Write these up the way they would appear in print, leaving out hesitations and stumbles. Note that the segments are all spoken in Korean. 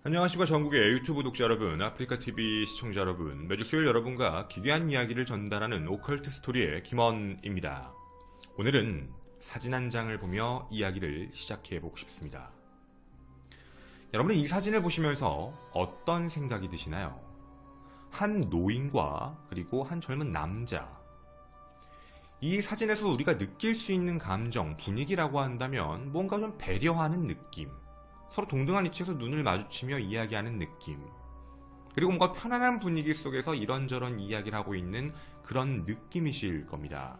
안녕하십니까 전국의 유튜브 독자 여러분, 아프리카TV 시청자 여러분, 매주 수요일 여러분과 기괴한 이야기를 전달하는 오컬트 스토리의 김원입니다. 오늘은 사진 한 장을 보며 이야기를 시작해보고 싶습니다. 여러분은 이 사진을 보시면서 어떤 생각이 드시나요? 한 노인과 그리고 한 젊은 남자. 이 사진에서 우리가 느낄 수 있는 감정, 분위기라고 한다면 뭔가 좀 배려하는 느낌, 서로 동등한 위치에서 눈을 마주치며 이야기하는 느낌, 그리고 뭔가 편안한 분위기 속에서 이런저런 이야기를 하고 있는 그런 느낌이실 겁니다.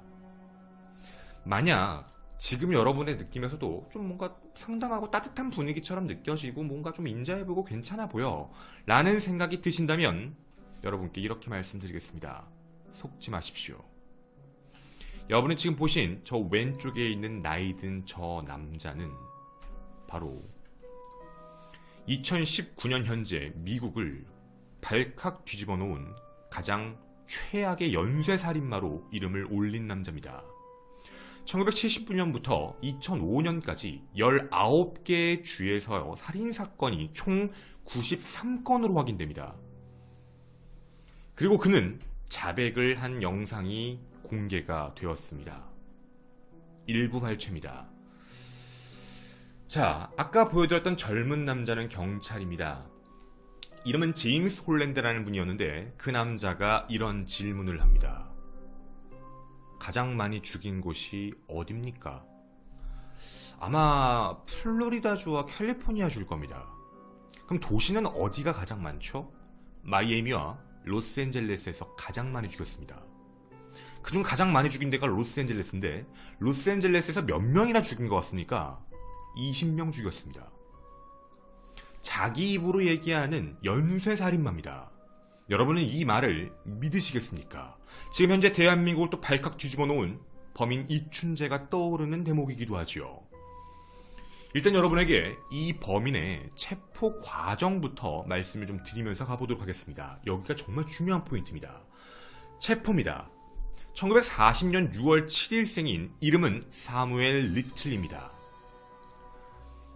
만약 지금 여러분의 느낌에서도 좀 뭔가 상당하고 따뜻한 분위기처럼 느껴지고 뭔가 좀 인자해보고 괜찮아 보여 라는 생각이 드신다면 여러분께 이렇게 말씀드리겠습니다. 속지 마십시오. 여러분이 지금 보신 저 왼쪽에 있는 나이 든 저 남자는 바로 2019년 현재 미국을 발칵 뒤집어 놓은 가장 최악의 연쇄살인마로 이름을 올린 남자입니다. 1979년부터 2005년까지 19개의 주에서 살인사건이 총 93건으로 확인됩니다. 그리고 그는 자백을 한 영상이 공개가 되었습니다. 일부 발췌입니다. 자, 아까 보여드렸던 젊은 남자는 경찰입니다. 이름은 제임스 홀랜드라는 분이었는데 그 남자가 이런 질문을 합니다. 가장 많이 죽인 곳이 어딥니까? 아마 플로리다주와 캘리포니아주일 겁니다. 그럼 도시는 어디가 가장 많죠? 마이애미와 로스앤젤레스에서 가장 많이 죽였습니다. 그중 가장 많이 죽인 데가 로스앤젤레스인데 로스앤젤레스에서 몇 명이나 죽인 것 같습니까? 20명 죽였습니다. 자기 입으로 얘기하는 연쇄살인마입니다. 여러분은 이 말을 믿으시겠습니까? 지금 현재 대한민국을 또 발칵 뒤집어 놓은 범인 이춘재가 떠오르는 대목이기도 하죠. 일단 여러분에게 이 범인의 체포 과정부터 말씀을 좀 드리면서 가보도록 하겠습니다. 여기가 정말 중요한 포인트입니다. 체포입니다. 1940년 6월 7일생인 이름은 사무엘 리틀입니다.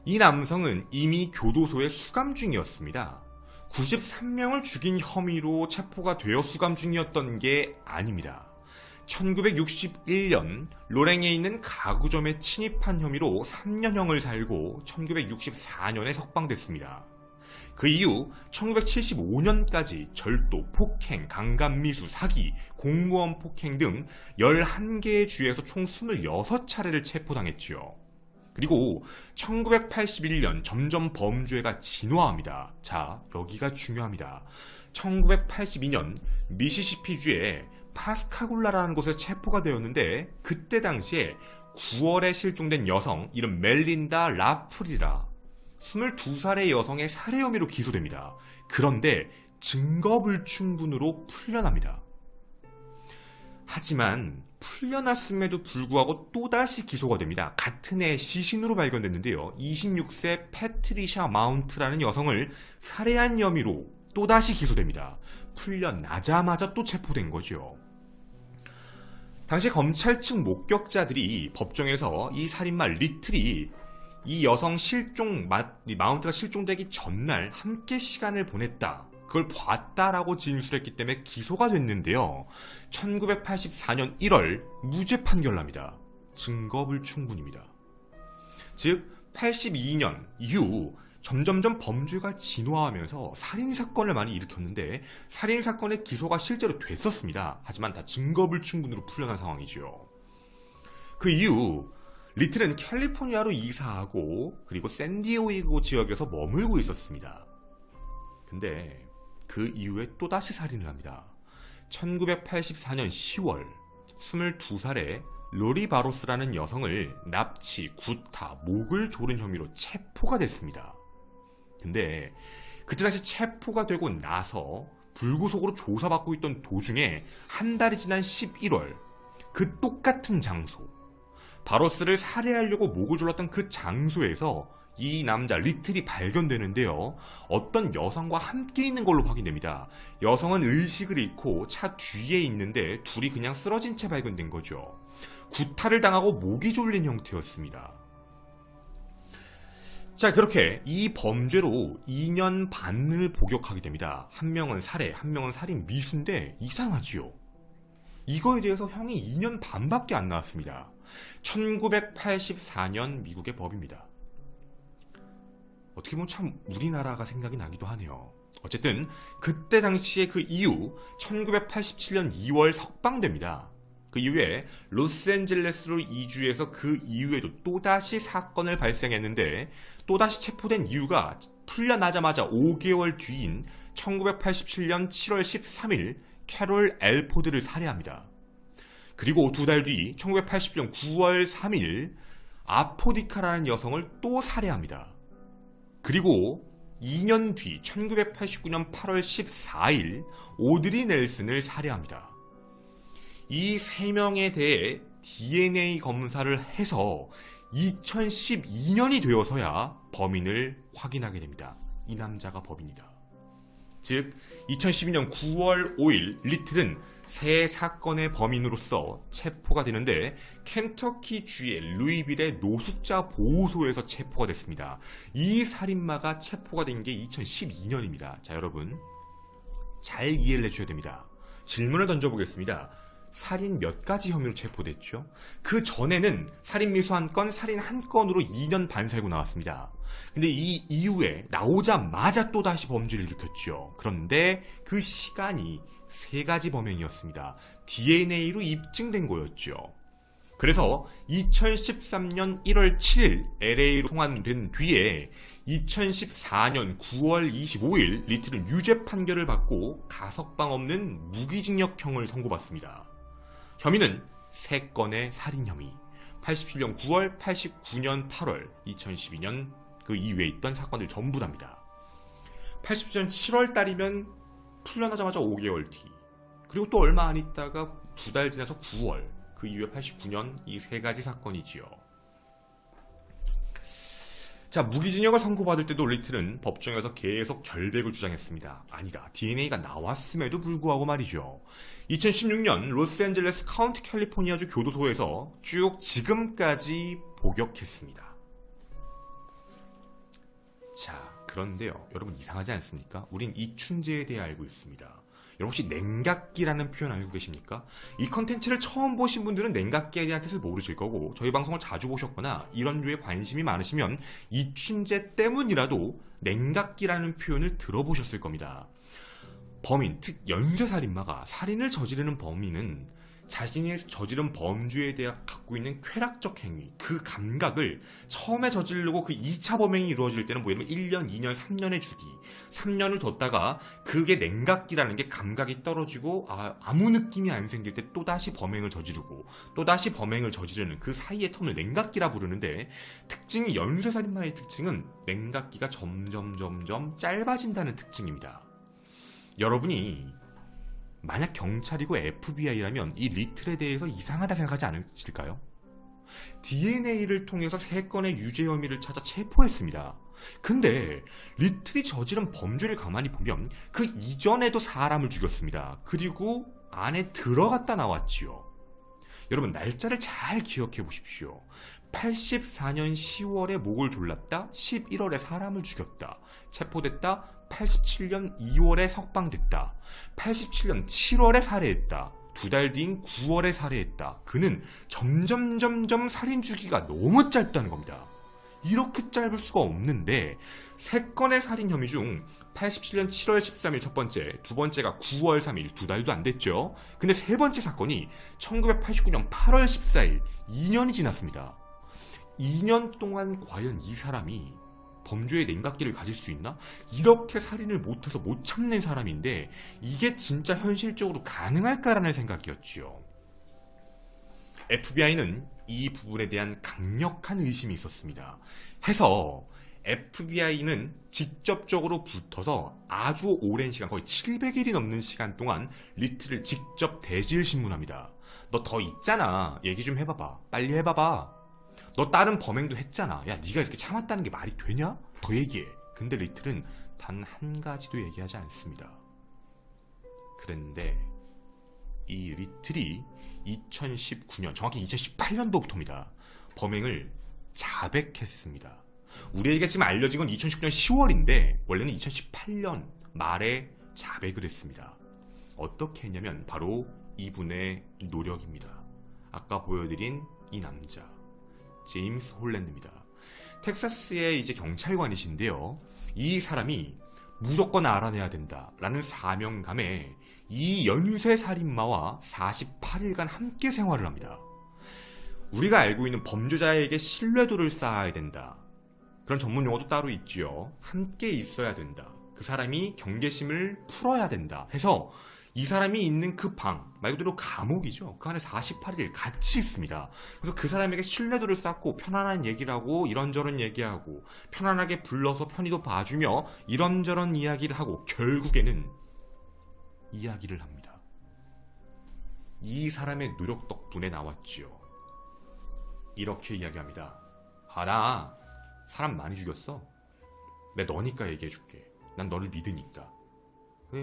이 남성은 이미 교도소에 수감 중이었습니다. 93명을 죽인 혐의로 체포가 되어 수감 중이었던 게 아닙니다. 1961년 로랭에 있는 가구점에 침입한 혐의로 3년형을 살고 1964년에 석방됐습니다. 그 이후 1975년까지 절도, 폭행, 강간미수, 사기, 공무원 폭행 등 11개의 주에서 총 26차례를 체포당했지요. 그리고 1981년 점점 범죄가 진화합니다. 자, 여기가 중요합니다. 1982년 미시시피주의 파스카굴라라는 곳에 체포가 되었는데 그때 당시에 9월에 실종된 여성 이름 멜린다 라프리라 22살의 여성의 살해 혐의로 기소됩니다. 그런데 증거불충분으로 풀려납니다. 하지만 풀려났음에도 불구하고 또다시 기소가 됩니다. 같은 해 시신으로 발견됐는데요. 26세 패트리샤 마운트라는 여성을 살해한 혐의로 또다시 기소됩니다. 풀려나자마자 또 체포된 거죠. 당시 검찰 측 목격자들이 법정에서 이 살인마 리틀이 이 여성 마운트가 실종되기 전날 함께 시간을 보냈다. 그걸 봤다라고 진술했기 때문에 기소가 됐는데요. 1984년 1월 무죄 판결납니다. 증거불충분입니다. 즉 82년 이후 점점점 범죄가 진화하면서 살인사건을 많이 일으켰는데 살인사건의 기소가 실제로 됐었습니다. 하지만 다 증거불충분으로 풀려난 상황이죠. 그 이후 리틀은 캘리포니아로 이사하고 그리고 샌디에이고 지역에서 머물고 있었습니다. 근데 그 이후에 또다시 살인을 합니다. 1984년 10월 22살의 로리 바로스라는 여성을 납치, 구타, 목을 조른 혐의로 체포가 됐습니다. 근데 그때 다시 체포가 되고 나서 불구속으로 조사받고 있던 도중에 한 달이 지난 11월 그 똑같은 장소, 바로스를 살해하려고 목을 졸랐던 그 장소에서 이 남자 리틀이 발견되는데요. 어떤 여성과 함께 있는 걸로 확인됩니다. 여성은 의식을 잃고 차 뒤에 있는데 둘이 그냥 쓰러진 채 발견된 거죠. 구타를 당하고 목이 졸린 형태였습니다. 자, 그렇게 이 범죄로 2년 반을 복역하게 됩니다. 한 명은 살해, 한 명은 살인 미수인데 이상하지요. 이거에 대해서 형이 2년 반밖에 안 나왔습니다. 1984년 미국의 법입니다. 어떻게 보면 참 우리나라가 생각이 나기도 하네요. 어쨌든 그때 당시에 그 이후 1987년 2월 석방됩니다. 그 이후에 로스앤젤레스로 이주해서 그 이후에도 또다시 사건을 발생했는데 또다시 체포된 이유가 풀려나자마자 5개월 뒤인 1987년 7월 13일 캐롤 엘포드를 살해합니다. 그리고 두 달 뒤 1980년 9월 3일 아포디카라는 여성을 또 살해합니다. 그리고 2년 뒤 1989년 8월 14일 오드리 넬슨을 살해합니다. 이 3명에 대해 DNA 검사를 해서 2012년이 되어서야 범인을 확인하게 됩니다. 이 남자가 범인이다. 즉 2012년 9월 5일 리틀은 새 사건의 범인으로서 체포가 되는데 켄터키주의 루이빌의 노숙자 보호소에서 체포가 됐습니다. 이 살인마가 체포가 된 게 2012년입니다. 자, 여러분 잘 이해를 해주셔야 됩니다. 질문을 던져보겠습니다. 살인 몇 가지 혐의로 체포됐죠? 그 전에는 살인 미수 1건, 살인 1건으로 2년 반 살고 나왔습니다. 근데 이 이후에 나오자마자 또다시 범죄를 일으켰죠. 그런데 그 시간이 3가지 범행이었습니다. DNA로 입증된 거였죠. 그래서 2013년 1월 7일 LA로 송환된 뒤에 2014년 9월 25일 리틀은 유죄 판결을 받고 가석방 없는 무기징역형을 선고받습니다. 혐의는 3건의 살인 혐의, 87년 9월, 89년 8월, 2012년 그 이후에 있던 사건들 전부 답니다. 87년 7월 달이면 풀려나자마자 5개월 뒤, 그리고 또 얼마 안 있다가 2달 지나서 9월, 그 이후에 89년 이 3가지 사건이지요. 자, 무기징역을 선고받을 때도 리틀은 법정에서 계속 결백을 주장했습니다. 아니다, DNA가 나왔음에도 불구하고 말이죠. 2016년 로스앤젤레스 카운티 캘리포니아주 교도소에서 쭉 지금까지 복역했습니다. 자, 그런데요, 여러분 이상하지 않습니까? 우린 이춘재에 대해 알고 있습니다. 여러분 혹시 냉각기라는 표현 알고 계십니까? 이 컨텐츠를 처음 보신 분들은 냉각기에 대한 뜻을 모르실 거고, 저희 방송을 자주 보셨거나 이런 류에 관심이 많으시면 이춘재 때문이라도 냉각기라는 표현을 들어보셨을 겁니다. 범인, 즉 연쇄살인마가 살인을 저지르는 범인은 자신이 저지른 범죄에 대해 갖고 있는 쾌락적 행위, 그 감각을 처음에 저지르고 그 2차 범행이 이루어질 때는 뭐 예를 들면 1년, 2년, 3년의 주기, 3년을 뒀다가 그게 냉각기라는 게 감각이 떨어지고 아무 느낌이 안 생길 때 또다시 범행을 저지르고 또다시 범행을 저지르는 그 사이의 텀을 냉각기라 부르는데, 특징이 연쇄살인마의 특징은 냉각기가 점점 짧아진다는 특징입니다. 여러분이 만약 경찰이고 FBI라면 이 리틀에 대해서 이상하다 생각하지 않으실까요? DNA를 통해서 3건의 유죄 혐의를 찾아 체포했습니다. 근데 리틀이 저지른 범죄를 가만히 보면 그 이전에도 사람을 죽였습니다. 그리고 안에 들어갔다 나왔지요. 여러분 날짜를 잘 기억해 보십시오. 84년 10월에 목을 졸랐다, 11월에 사람을 죽였다, 체포됐다, 87년 2월에 석방됐다, 87년 7월에 살해했다, 2달 뒤인 9월에 살해했다. 그는 점점 살인 주기가 너무 짧다는 겁니다. 이렇게 짧을 수가 없는데 3건의 살인 혐의 중 87년 7월 13일 첫 번째, 두 번째가 9월 3일, 2달도 안 됐죠. 근데 3번째 사건이 1989년 8월 14일, 2년이 지났습니다. 2년 동안 과연 이 사람이 범죄의 냉각기를 가질 수 있나? 이렇게 살인을 못해서 못 참는 사람인데 이게 진짜 현실적으로 가능할까라는 생각이었지요. FBI는 이 부분에 대한 강력한 의심이 있었습니다. 해서 FBI는 직접적으로 붙어서 아주 오랜 시간, 거의 700일이 넘는 시간 동안 리틀을 직접 대질 신문합니다. 너 더 있잖아. 얘기 좀 해봐봐. 빨리 해봐봐. 너 다른 범행도 했잖아. 야, 네가 이렇게 참았다는 게 말이 되냐? 더 얘기해. 근데 리틀은 단 한 가지도 얘기하지 않습니다. 그런데 이 리틀이 2019년, 정확히 2018년도부터입니다. 범행을 자백했습니다. 우리에게 지금 알려진 건 2019년 10월인데 원래는 2018년 말에 자백을 했습니다. 어떻게 했냐면 바로 이분의 노력입니다. 아까 보여드린 이 남자 제임스 홀랜드입니다. 텍사스의 이제 경찰관이신데요. 이 사람이 무조건 알아내야 된다라는 사명감에 이 연쇄 살인마와 48일간 함께 생활을 합니다. 우리가 알고 있는 범죄자에게 신뢰도를 쌓아야 된다. 그런 전문 용어도 따로 있지요. 함께 있어야 된다. 그 사람이 경계심을 풀어야 된다 해서 이 사람이 있는 그 방, 말 그대로 감옥이죠. 그 안에 48일 같이 있습니다. 그래서 그 사람에게 신뢰도를 쌓고 편안한 얘기를 하고 이런저런 얘기하고 편안하게 불러서 편의도 봐주며 이런저런 이야기를 하고 결국에는 이야기를 합니다. 이 사람의 노력 덕분에 나왔지요. 이렇게 이야기합니다. 나 사람 많이 죽였어. 내가 너니까 얘기해줄게. 난 너를 믿으니까.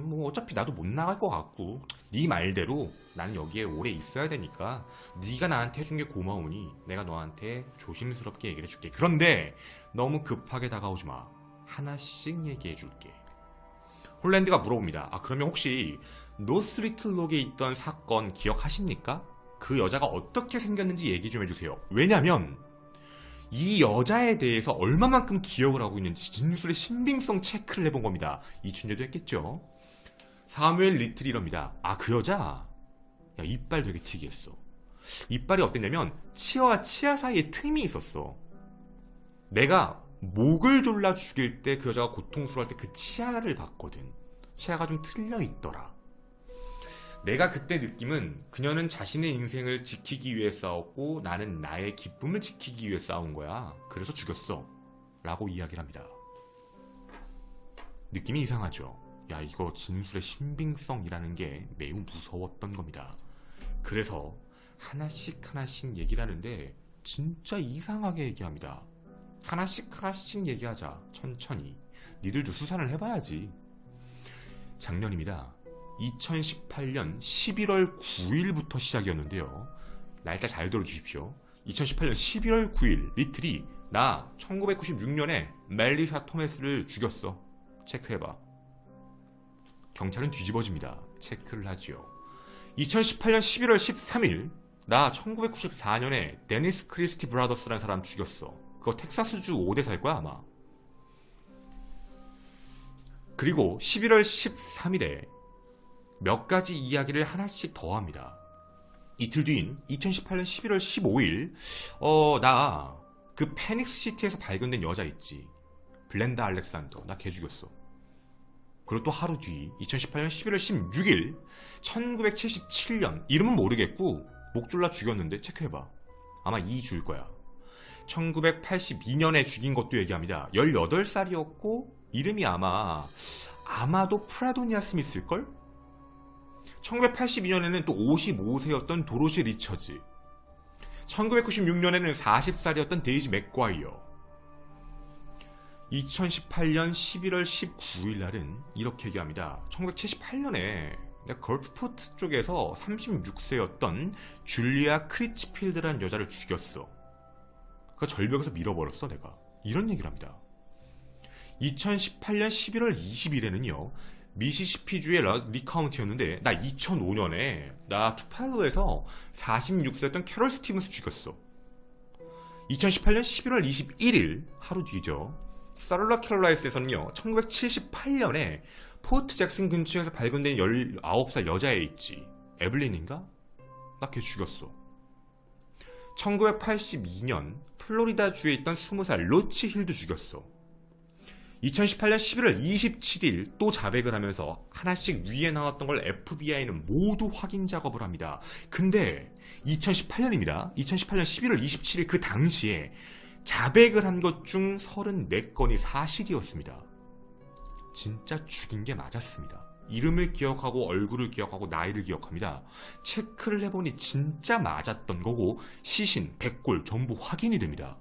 뭐 어차피 나도 못 나갈 것 같고 네 말대로 난 여기에 오래 있어야 되니까 네가 나한테 해준 게 고마우니 내가 너한테 조심스럽게 얘기를 해줄게. 그런데 너무 급하게 다가오지 마. 하나씩 얘기해줄게. 홀랜드가 물어봅니다. 그러면 혹시 노스리틀록에 있던 사건 기억하십니까? 그 여자가 어떻게 생겼는지 얘기 좀 해주세요. 왜냐면 이 여자에 대해서 얼마만큼 기억을 하고 있는지 진술의 신빙성 체크를 해본 겁니다. 이춘재도 했겠죠. 사무엘 리틀이 이럽니다. 그 여자 이빨 되게 특이했어. 이빨이 어땠냐면 치아와 치아 사이에 틈이 있었어. 내가 목을 졸라 죽일 때 그 여자가 고통스러워할 때 그 치아를 봤거든. 치아가 좀 틀려 있더라. 내가 그때 느낌은 그녀는 자신의 인생을 지키기 위해 싸웠고 나는 나의 기쁨을 지키기 위해 싸운 거야. 그래서 죽였어. 라고 이야기를 합니다. 느낌이 이상하죠. 이거 진술의 신빙성이라는 게 매우 무서웠던 겁니다. 그래서 하나씩 얘기를 하는데 진짜 이상하게 얘기합니다. 하나씩 얘기하자. 천천히. 니들도 수사를 해봐야지. 작년입니다. 2018년 11월 9일부터 시작이었는데요. 날짜 잘 들어주십시오. 2018년 11월 9일 리틀이 나 1996년에 멜리사 토메스를 죽였어. 체크해봐. 경찰은 뒤집어집니다. 체크를 하지요. 2018년 11월 13일 나 1994년에 데니스 크리스티 브라더스라는 사람 죽였어. 그거 텍사스주 5대 살 거야 아마. 그리고 11월 13일에 몇 가지 이야기를 하나씩 더 합니다. 이틀 뒤인 2018년 11월 15일 나 그 페닉스 시티에서 발견된 여자 있지. 블렌다 알렉산더. 나 걔 죽였어. 그리고 또 하루 뒤 2018년 11월 16일 1977년 이름은 모르겠고 목 졸라 죽였는데 체크해봐. 아마 이 줄 거야. 1982년에 죽인 것도 얘기합니다. 18살이었고 이름이 아마도 프라도니아 스미스일걸? 1982년에는 또 55세였던 도로시 리처즈. 1996년에는 40살이었던 데이지 맥과이어. 2018년 11월 19일 날은 이렇게 얘기합니다. 1978년에 내가 걸프포트 쪽에서 36세였던 줄리아 크리치필드라는 여자를 죽였어. 그 절벽에서 밀어버렸어 내가. 이런 얘기를 합니다. 2018년 11월 20일에는요. 미시시피주의 리카운티였는데 나 2005년에 나 투팔로에서 46세였던 캐롤 스티븐스 죽였어. 2018년 11월 21일 하루 뒤죠. 사르라캐롤라이스에서는요. 1978년에 포트 잭슨 근처에서 발견된 19살 여자애 있지. 에블린인가? 나 걔 죽였어. 1982년 플로리다주에 있던 20살 로치 힐도 죽였어. 2018년 11월 27일 또 자백을 하면서 하나씩 위에 나왔던 걸 FBI는 모두 확인 작업을 합니다. 근데 2018년입니다. 2018년 11월 27일 그 당시에 자백을 한 것 중 34건이 사실이었습니다. 진짜 죽인 게 맞았습니다. 이름을 기억하고 얼굴을 기억하고 나이를 기억합니다. 체크를 해보니 진짜 맞았던 거고 시신, 백골 전부 확인이 됩니다.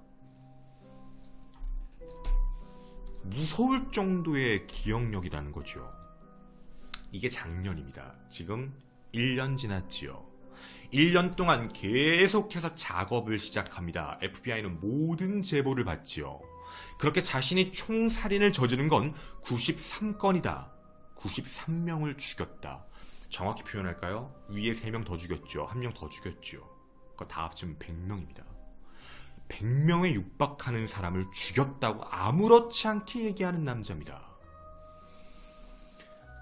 무서울 정도의 기억력이라는 거죠. 이게 작년입니다. 지금 1년 지났지요. 1년 동안 계속해서 작업을 시작합니다. FBI는 모든 제보를 받지요. 그렇게 자신이 총살인을 저지른 건 93건이다. 93명을 죽였다. 정확히 표현할까요? 위에 3명 더 죽였죠. 1명 더 죽였죠. 그거 다 합치면 100명입니다. 100명에 육박하는 사람을 죽였다고 아무렇지 않게 얘기하는 남자입니다.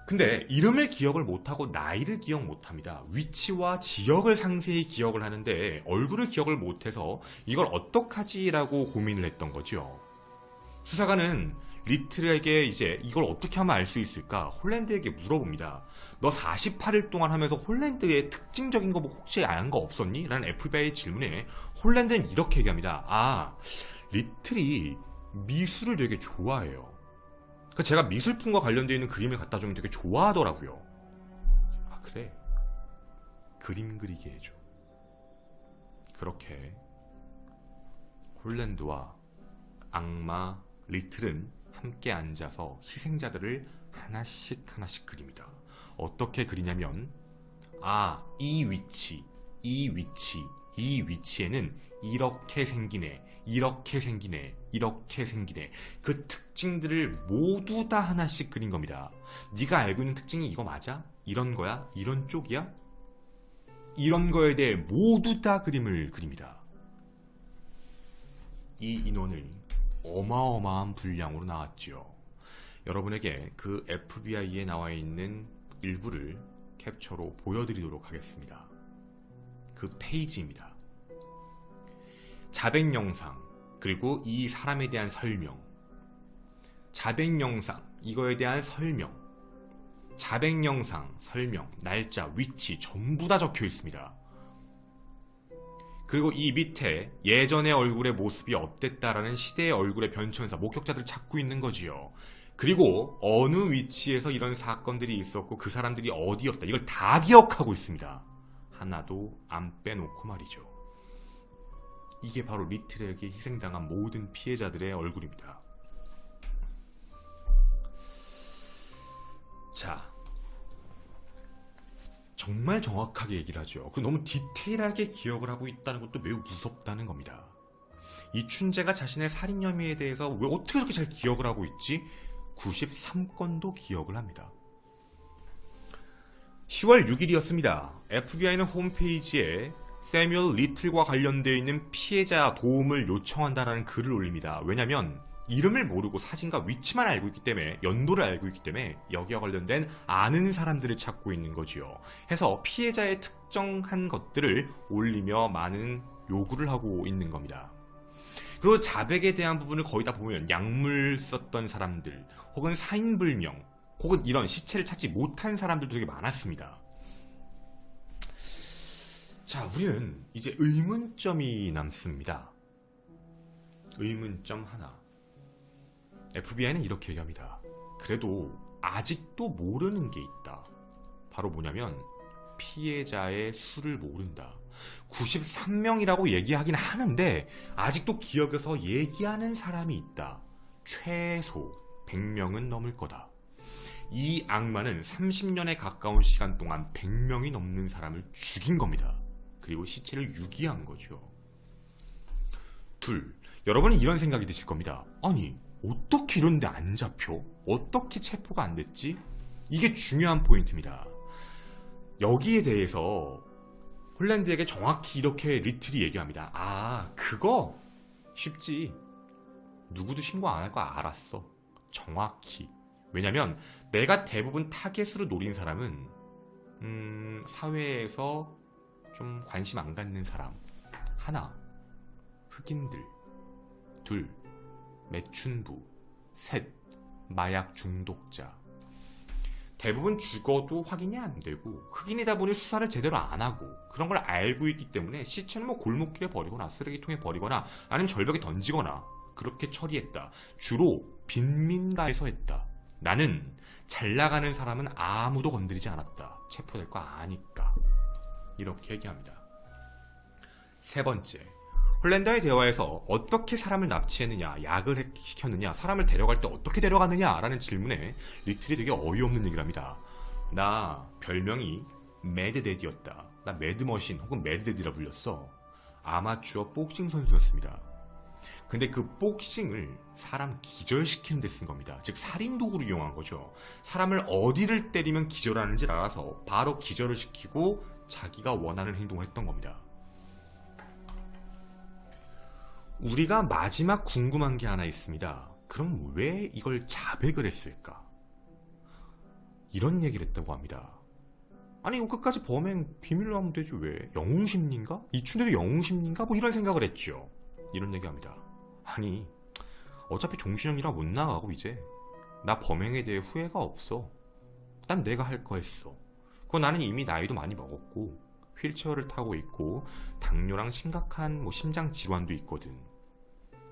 근데 이름을 기억을 못하고 나이를 기억 못합니다. 위치와 지역을 상세히 기억을 하는데 얼굴을 기억을 못해서 이걸 어떡하지라고 고민을 했던 거죠. 수사관은 리틀에게 이제 이걸 어떻게 하면 알 수 있을까? 홀랜드에게 물어봅니다. 너 48일 동안 하면서 홀랜드의 특징적인 거 뭐 혹시 아는 거 없었니? 라는 FBI 질문에 홀랜드는 이렇게 얘기합니다. 아, 리틀이 미술을 되게 좋아해요. 그러니까 제가 미술품과 관련되어 있는 그림을 갖다 주면 되게 좋아하더라고요. 아, 그래? 그림 그리게 해줘. 그렇게 홀랜드와 악마 리틀은 함께 앉아서 희생자들을 하나씩 하나씩 그립니다. 어떻게 그리냐면, 아, 이 위치에는 이렇게 생기네, 이렇게 생기네, 이렇게 생기네. 그 특징들을 모두 다 하나씩 그린 겁니다. 네가 알고 있는 특징이 이거 맞아? 이런 거야? 이런 쪽이야? 이런 거에 대해 모두 다 그림을 그립니다. 이 인원을 어마어마한 분량으로 나왔죠. 여러분에게 그 FBI에 나와 있는 일부를 캡처로 보여드리도록 하겠습니다. 그 페이지입니다. 자백 영상, 그리고 이 사람에 대한 설명, 자백 영상, 이거에 대한 설명, 자백 영상, 설명, 날짜, 위치 전부 다 적혀 있습니다. 그리고 이 밑에 예전의 얼굴의 모습이 어땠다라는 시대의 얼굴의 변천사, 목격자들을 찾고 있는 거지요. 그리고 어느 위치에서 이런 사건들이 있었고 그 사람들이 어디였다, 이걸 다 기억하고 있습니다. 하나도 안 빼놓고 말이죠. 이게 바로 리틀에게 희생당한 모든 피해자들의 얼굴입니다. 자, 정말 정확하게 얘기를 하죠. 그리고 너무 디테일하게 기억을 하고 있다는 것도 매우 무섭다는 겁니다. 이춘재가 자신의 살인 혐의에 대해서 왜 어떻게 그렇게 잘 기억을 하고 있지? 93건도 기억을 합니다. 10월 6일이었습니다. FBI는 홈페이지에 세뮤얼 리틀과 관련되어 있는 피해자 도움을 요청한다라는 글을 올립니다. 왜냐면 이름을 모르고 사진과 위치만 알고 있기 때문에, 연도를 알고 있기 때문에 여기와 관련된 아는 사람들을 찾고 있는 거지요. 해서 피해자의 특정한 것들을 올리며 많은 요구를 하고 있는 겁니다. 그리고 자백에 대한 부분을 거의 다 보면 약물 썼던 사람들, 혹은 사인불명, 혹은 이런 시체를 찾지 못한 사람들도 되게 많았습니다. 자, 우리는 이제 의문점이 남습니다. 의문점 하나. FBI는 이렇게 얘기합니다. 그래도 아직도 모르는 게 있다. 바로 뭐냐면 피해자의 수를 모른다. 93명이라고 얘기하긴 하는데 아직도 기억에서 얘기하는 사람이 있다. 최소 100명은 넘을 거다. 이 악마는 30년에 가까운 시간 동안 100명이 넘는 사람을 죽인 겁니다. 그리고 시체를 유기한 거죠. 둘, 여러분은 이런 생각이 드실 겁니다. 아니, 어떻게 이런데 안 잡혀? 어떻게 체포가 안 됐지? 이게 중요한 포인트입니다. 여기에 대해서 홀랜드에게 정확히 이렇게 리틀이 얘기합니다. 아, 그거 쉽지. 누구도 신고 안 할 거 알았어. 정확히. 왜냐면 내가 대부분 타겟으로 노린 사람은 사회에서 좀 관심 안 갖는 사람. 하나, 흑인들. 둘, 매춘부. 셋, 마약 중독자. 대부분 죽어도 확인이 안 되고 흑인이다 보니 수사를 제대로 안 하고 그런 걸 알고 있기 때문에 시체는 뭐 골목길에 버리거나 쓰레기통에 버리거나 아니면 절벽에 던지거나 그렇게 처리했다. 주로 빈민가에서 했다. 나는 잘 나가는 사람은 아무도 건드리지 않았다. 체포될 거 아니까. 이렇게 얘기합니다. 세 번째, 홀랜드와의 대화에서 어떻게 사람을 납치했느냐, 약을 시켰느냐, 사람을 데려갈 때 어떻게 데려갔느냐 라는 질문에 리틀이 되게 어이없는 얘기를 합니다. 나 별명이 매드데디였다. 나 매드머신 혹은 매드데디라 불렸어. 아마추어 복싱 선수였습니다. 근데 그 복싱을 사람 기절시키는 데 쓴 겁니다. 즉 살인 도구로 이용한 거죠. 사람을 어디를 때리면 기절하는지 알아서 바로 기절을 시키고 자기가 원하는 행동을 했던 겁니다. 우리가 마지막 궁금한 게 하나 있습니다. 그럼 왜 이걸 자백을 했을까? 이런 얘기를 했다고 합니다. 아니 이거 끝까지 범행 비밀로 하면 되지 왜? 영웅심리인가? 이춘대도 영웅심리인가? 뭐 이런 생각을 했죠. 이런 얘기합니다. 아니 어차피 종신형이라 못 나가고 이제 나 범행에 대해 후회가 없어. 난 내가 할 거 했어. 그건 나는 이미 나이도 많이 먹었고 휠체어를 타고 있고 당뇨랑 심각한 심장 질환도 있거든.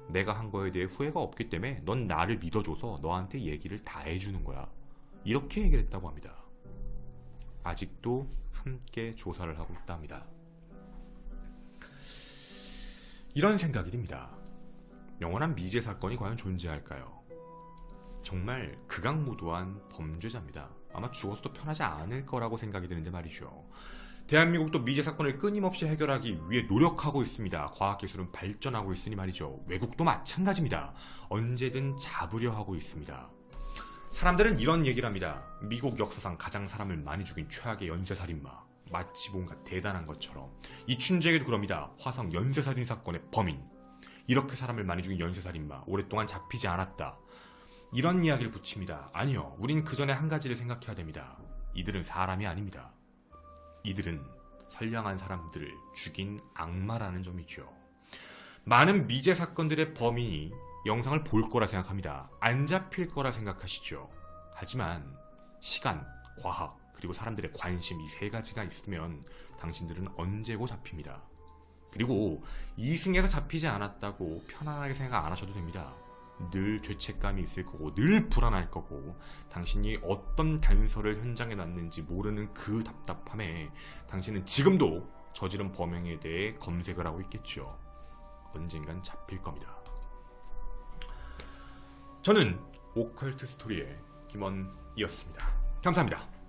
내가 한 거에 대해 후회가 없기 때문에 넌 나를 믿어줘서 너한테 얘기를 다 해주는 거야. 이렇게 얘기를 했다고 합니다. 아직도 함께 조사를 하고 있다 합니다. 이런 생각이 듭니다. 영원한 미제 사건이 과연 존재할까요? 정말 극악무도한 범죄자입니다. 아마 죽어서도 편하지 않을 거라고 생각이 드는데 말이죠. 대한민국도 미제 사건을 끊임없이 해결하기 위해 노력하고 있습니다. 과학기술은 발전하고 있으니 말이죠. 외국도 마찬가지입니다. 언제든 잡으려 하고 있습니다. 사람들은 이런 얘기를 합니다. 미국 역사상 가장 사람을 많이 죽인 최악의 연쇄살인마. 마치 뭔가 대단한 것처럼. 이춘재에게도 그럽니다. 화성 연쇄살인 사건의 범인. 이렇게 사람을 많이 죽인 연쇄살인마. 오랫동안 잡히지 않았다. 이런 이야기를 붙입니다. 아니요. 우린 그 전에 한 가지를 생각해야 됩니다. 이들은 사람이 아닙니다. 이들은 선량한 사람들을 죽인 악마라는 점이죠. 많은 미제 사건들의 범인이 영상을 볼 거라 생각합니다. 안 잡힐 거라 생각하시죠. 하지만 시간, 과학, 그리고 사람들의 관심 이 세 가지가 있으면 당신들은 언제고 잡힙니다. 그리고 2승에서 잡히지 않았다고 편안하게 생각 안 하셔도 됩니다. 늘 죄책감이 있을 거고 늘 불안할 거고 당신이 어떤 단서를 현장에 놨는지 모르는 그 답답함에 당신은 지금도 저지른 범행에 대해 검색을 하고 있겠죠. 언젠간 잡힐 겁니다. 저는 오컬트 스토리의 김원이었습니다. 감사합니다.